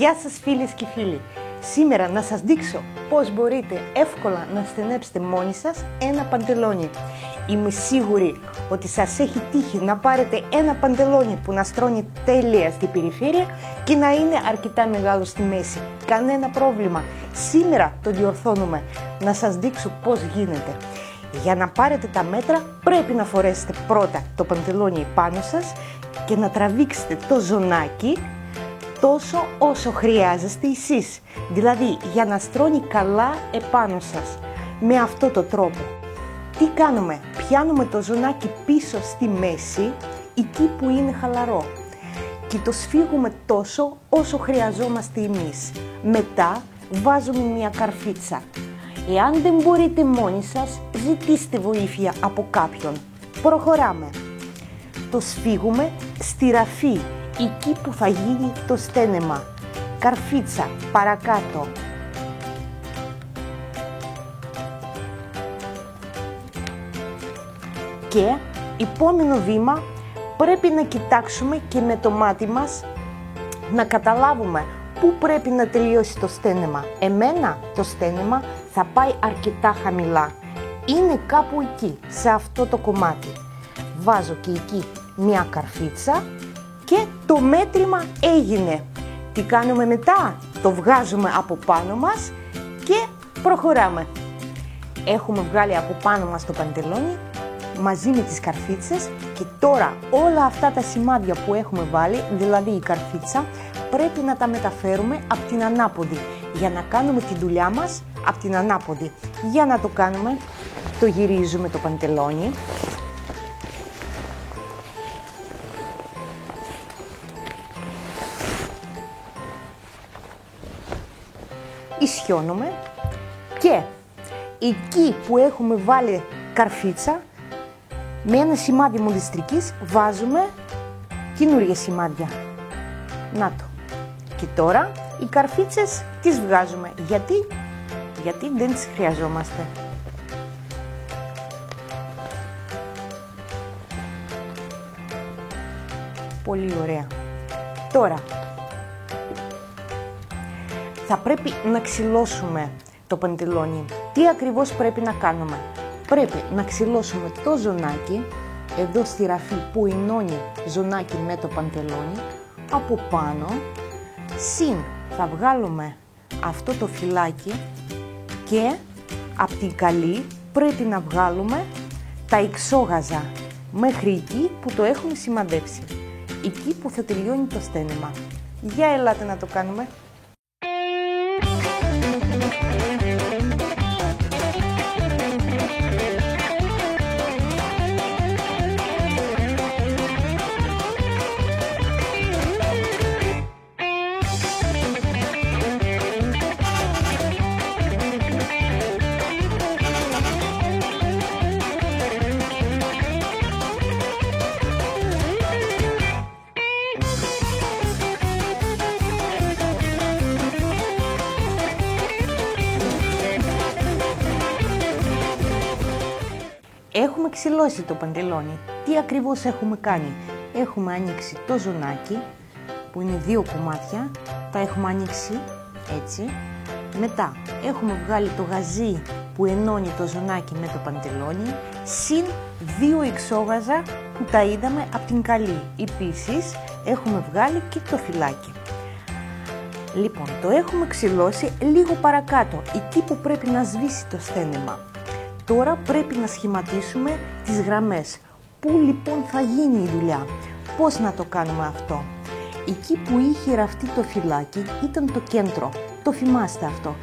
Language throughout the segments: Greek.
Γεια σας φίλες και φίλοι! Σήμερα να σας δείξω πώς μπορείτε εύκολα να στενέψετε μόνοι σας ένα παντελόνι. Είμαι σίγουρη ότι σας έχει τύχει να πάρετε ένα παντελόνι που να στρώνει τέλεια στην περιφέρεια και να είναι αρκετά μεγάλο στη μέση. Κανένα πρόβλημα. Σήμερα το διορθώνουμε. Να σας δείξω πώς γίνεται. Για να πάρετε τα μέτρα πρέπει να φορέσετε πρώτα το παντελόνι πάνω σας και να τραβήξετε το ζωνάκι τόσο όσο χρειάζεστε εσείς. Δηλαδή για να στρώνει καλά επάνω σας. Με αυτό το τρόπο. Τι κάνουμε? Πιάνουμε το ζωνάκι πίσω στη μέση, εκεί που είναι χαλαρό. Και το σφίγγουμε τόσο όσο χρειαζόμαστε εμείς. Μετά βάζουμε μια καρφίτσα. Εάν δεν μπορείτε μόνοι σας, ζητήστε βοήθεια από κάποιον. Προχωράμε. Το σφίγγουμε στη ραφή, εκεί που θα γίνει το στένεμα. Καρφίτσα, παρακάτω. Και επόμενο βήμα πρέπει να κοιτάξουμε και με το μάτι μας να καταλάβουμε πού πρέπει να τελειώσει το στένεμα. Εμένα το στένεμα θα πάει αρκετά χαμηλά. Είναι κάπου εκεί, σε αυτό το κομμάτι. Βάζω και εκεί μια καρφίτσα και το μέτρημα έγινε. Τι κάνουμε μετά? Το βγάζουμε από πάνω μας και προχωράμε. Έχουμε βγάλει από πάνω μας το παντελόνι μαζί με τις καρφίτσες και τώρα όλα αυτά τα σημάδια που έχουμε βάλει, δηλαδή η καρφίτσα, πρέπει να τα μεταφέρουμε από την ανάποδη για να κάνουμε τη δουλειά μας από την ανάποδη. Για να το κάνουμε, το γυρίζουμε το παντελόνι. Ισιώνουμε και εκεί που έχουμε βάλει καρφίτσα με ένα σημάδι μολυστρικής βάζουμε καινούργια σημάδια. Να το. Και τώρα οι καρφίτσες τις βγάζουμε. Γιατί δεν τις χρειαζόμαστε. Πολύ ωραία. Τώρα θα πρέπει να ξυλώσουμε το παντελόνι. Τι ακριβώς πρέπει να κάνουμε? Πρέπει να ξυλώσουμε το ζωνάκι, εδώ στη ραφή που ενώνει ζωνάκι με το παντελόνι, από πάνω. Συν θα βγάλουμε αυτό το φυλάκι και από την καλή πρέπει να βγάλουμε τα εξώγαζα μέχρι εκεί που το έχουμε σημαδέψει. Εκεί που θα τελειώνει το στένεμα. Για ελάτε να το κάνουμε. Έχουμε ξυλώσει το παντελόνι. Τι ακριβώς έχουμε κάνει? Έχουμε ανοίξει το ζωνάκι που είναι δύο κομμάτια. Τα έχουμε ανοίξει έτσι. Μετά έχουμε βγάλει το γαζί που ενώνει το ζωνάκι με το παντελόνι. Συν δύο εξώγαζα που τα είδαμε από την καλή. Επίσης έχουμε βγάλει και το φυλάκι. Λοιπόν, το έχουμε ξυλώσει λίγο παρακάτω, εκεί που πρέπει να σβήσει το στένεμα. Τώρα πρέπει να σχηματίσουμε τις γραμμές. Πού λοιπόν θα γίνει η δουλειά? Πώς να το κάνουμε αυτό? Εκεί που είχε ραφτεί το φυλάκι ήταν το κέντρο. Το θυμάστε αυτό.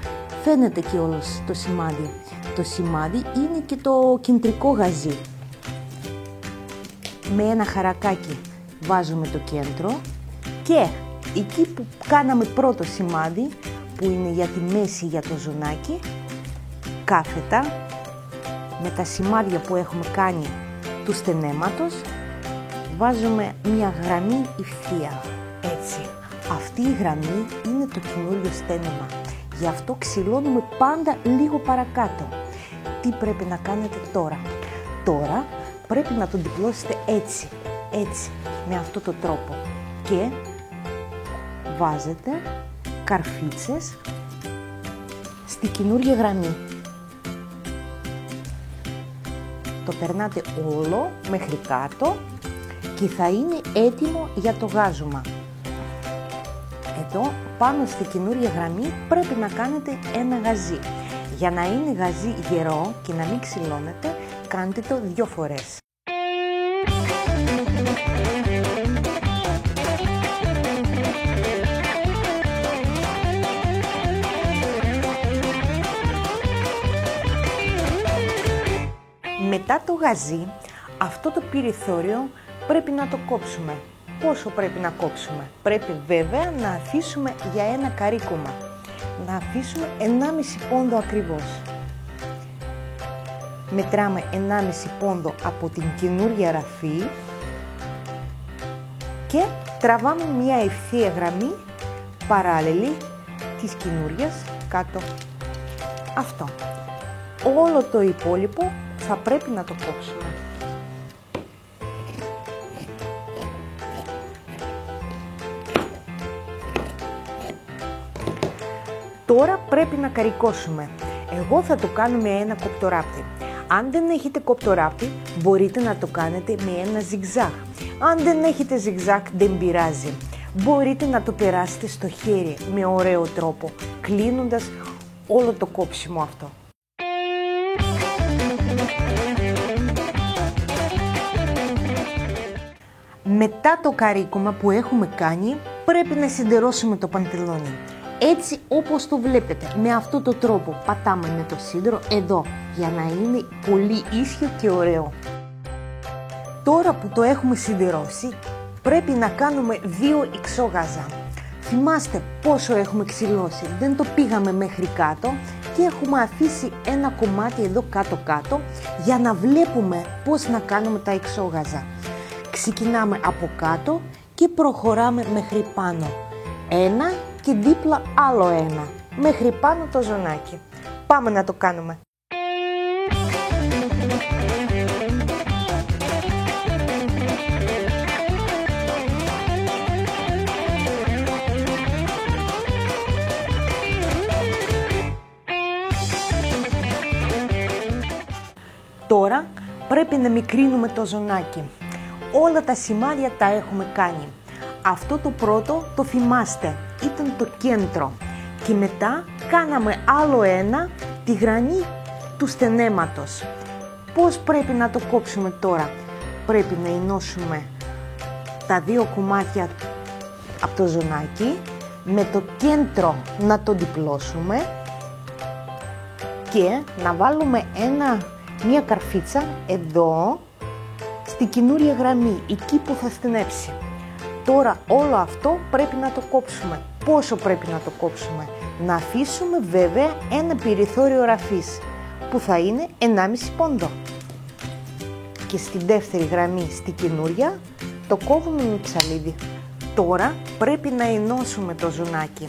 Φαίνεται και όλος το σημάδι. Το σημάδι είναι και το κεντρικό γαζί. Με ένα χαρακάκι βάζουμε το κέντρο και εκεί που κάναμε πρώτο σημάδι, που είναι για τη μέση για το ζωνάκι, κάθετα, με τα σημάδια που έχουμε κάνει του στενέματος, βάζουμε μια γραμμή ευθεία. Έτσι. Αυτή η γραμμή είναι το καινούριο στένεμα. Γι' αυτό ξυλώνουμε πάντα λίγο παρακάτω. Τι πρέπει να κάνετε τώρα? Τώρα πρέπει να το διπλώσετε έτσι, με αυτό το τρόπο. Και βάζετε καρφίτσες στη καινούργια γραμμή. Το περνάτε όλο μέχρι κάτω και θα είναι έτοιμο για το γάζωμα. Εδώ πάνω στη καινούργια γραμμή πρέπει να κάνετε ένα γαζί. Για να είναι γαζί γερό και να μην ξυλώνεται, κάντε το 2 φορές. Μετά το γαζί, αυτό το περιθώριο πρέπει να το κόψουμε. Πόσο πρέπει να κόψουμε? Πρέπει βέβαια να αφήσουμε για ένα καρύκωμα. Να αφήσουμε 1,5 πόντο ακριβώς. Μετράμε 1,5 πόντο από την καινούργια ραφή και τραβάμε μια ευθεία γραμμή παράλληλη της καινούργιας κάτω. Αυτό. Όλο το υπόλοιπο θα πρέπει να το κόψουμε. Τώρα πρέπει να καρικώσουμε. Εγώ θα το κάνω με ένα κοπτοράπτη. Αν δεν έχετε κοπτοράπτη, μπορείτε να το κάνετε με ένα ζιγζάγ. Αν δεν έχετε ζιγζάγ, δεν πειράζει. Μπορείτε να το περάσετε στο χέρι με ωραίο τρόπο, κλείνοντας όλο το κόψιμο αυτό. Μετά το καρύκωμα που έχουμε κάνει, πρέπει να σιδερώσουμε το παντελόνι. Έτσι όπως το βλέπετε, με αυτό το τρόπο πατάμε με το σίδερο εδώ, για να είναι πολύ ίσιο και ωραίο. Τώρα που το έχουμε σιδερώσει, πρέπει να κάνουμε 2 εξόγαζα. Θυμάστε πόσο έχουμε ξυλώσει, δεν το πήγαμε μέχρι κάτω και έχουμε αφήσει ένα κομμάτι εδώ κάτω-κάτω για να βλέπουμε πώς να κάνουμε τα εξόγαζα. Ξεκινάμε από κάτω και προχωράμε μέχρι πάνω. Ένα και δίπλα άλλο ένα, μέχρι πάνω το ζωνάκι. Πάμε να το κάνουμε. Τώρα πρέπει να μικρύνουμε το ζωνάκι. Όλα τα σημάδια τα έχουμε κάνει. Αυτό το πρώτο το θυμάστε, ήταν το κέντρο. Και μετά κάναμε άλλο ένα, τη γραμμή του στενέματος. Πώς πρέπει να το κόψουμε τώρα? Πρέπει να ενώσουμε τα 2 κομμάτια από το ζωνάκι, με το κέντρο να το διπλώσουμε και να βάλουμε μια καρφίτσα εδώ, στη καινούρια γραμμή, εκεί που θα στενέψει. Τώρα όλο αυτό πρέπει να το κόψουμε. Πόσο πρέπει να το κόψουμε? Να αφήσουμε βέβαια ένα περιθώριο ραφής, που θα είναι 1,5 πόντο. Και στη δεύτερη γραμμή, στη καινούρια, το κόβουμε με ψαλίδι. Τώρα πρέπει να ενώσουμε το ζωνάκι.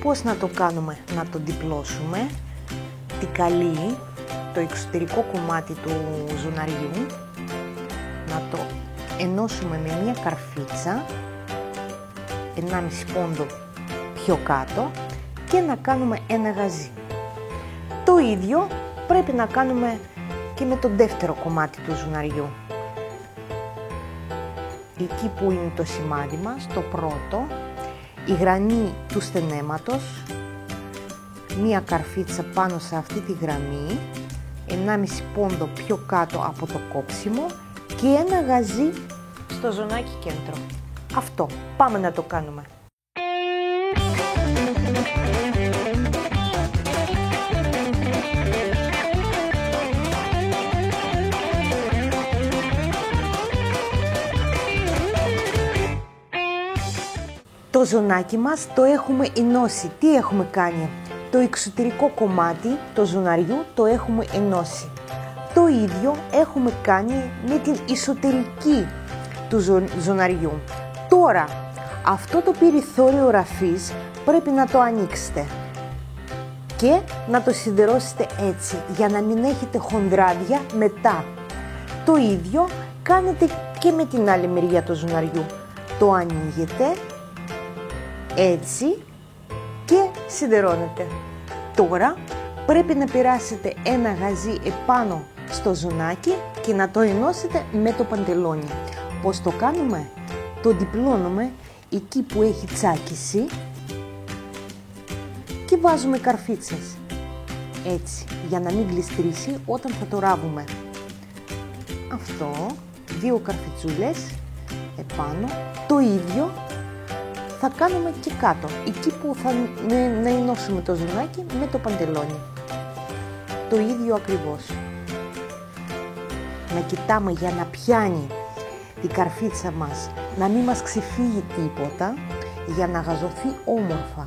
Πώς να το κάνουμε? Να το διπλώσουμε, την καλή, το εξωτερικό κομμάτι του ζωναριού, να το ενώσουμε με μια καρφίτσα 1,5 πόντο πιο κάτω και να κάνουμε ένα γαζί. Το ίδιο πρέπει να κάνουμε και με το δεύτερο κομμάτι του ζωναριού. Εκεί που είναι το σημάδι μας, το πρώτο, η γραμμή του στενέματος, μία καρφίτσα πάνω σε αυτή τη γραμμή, 1,5 πόντο πιο κάτω από το κόψιμο και ένα γαζί στο ζωνάκι κέντρο. Αυτό, πάμε να το κάνουμε. Το ζωνάκι μας το έχουμε ενώσει. Τι έχουμε κάνει? Το εξωτερικό κομμάτι, το ζωναριού, το έχουμε ενώσει. Το ίδιο έχουμε κάνει με την εσωτερική του ζωναριού. Τώρα, αυτό το περιθώριο ραφής πρέπει να το ανοίξετε και να το σιδερώσετε έτσι, για να μην έχετε χονδράδια μετά. Το ίδιο κάνετε και με την άλλη μεριά του ζωναριού. Το ανοίγετε έτσι και σιδερώνεται. Τώρα πρέπει να περάσετε ένα γαζί επάνω στο ζουνάκι και να το ενώσετε με το παντελόνι. Πώς το κάνουμε? Το διπλώνουμε εκεί που έχει τσάκιση και βάζουμε καρφίτσες. Έτσι, για να μην γλιστρήσει όταν θα το ράβουμε. Αυτό, 2 καρφιτσούλες επάνω, το ίδιο θα κάνουμε και κάτω, εκεί που θα να ενώσουμε το ζουνάκι με το παντελόνι. Το ίδιο ακριβώς. Να κοιτάμε για να πιάνει την καρφίτσα μας, να μην μας ξεφύγει τίποτα, για να γαζωθεί όμορφα.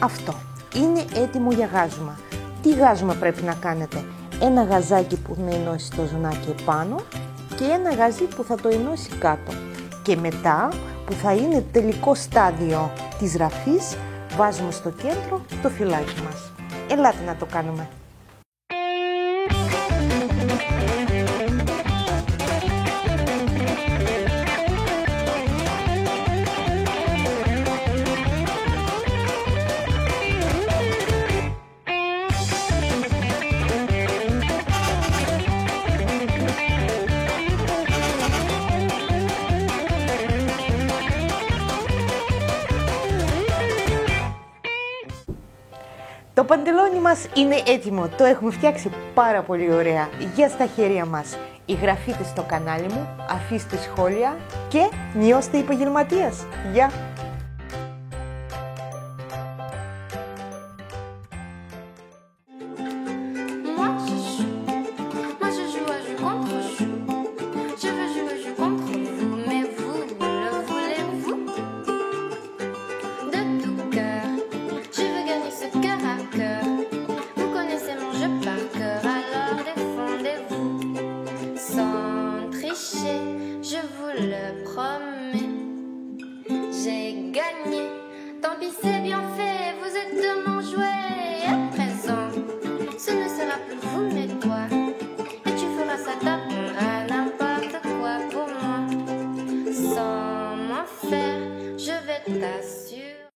Αυτό είναι έτοιμο για γάζωμα. Τι γάζωμα πρέπει να κάνετε? Ένα γαζάκι που θα ενώσει το ζουνάκι επάνω και ένα γαζί που θα το ενώσει κάτω. Και μετά, που θα είναι τελικό στάδιο της ραφής, βάζουμε στο κέντρο το φυλάκι μας. Ελάτε να το κάνουμε. Το παντελόνι μας είναι έτοιμο, το έχουμε φτιάξει πάρα πολύ ωραία για στα χέρια μας. Εγγραφείτε στο κανάλι μου, αφήστε σχόλια και νιώστε επαγγελματίας. Γεια!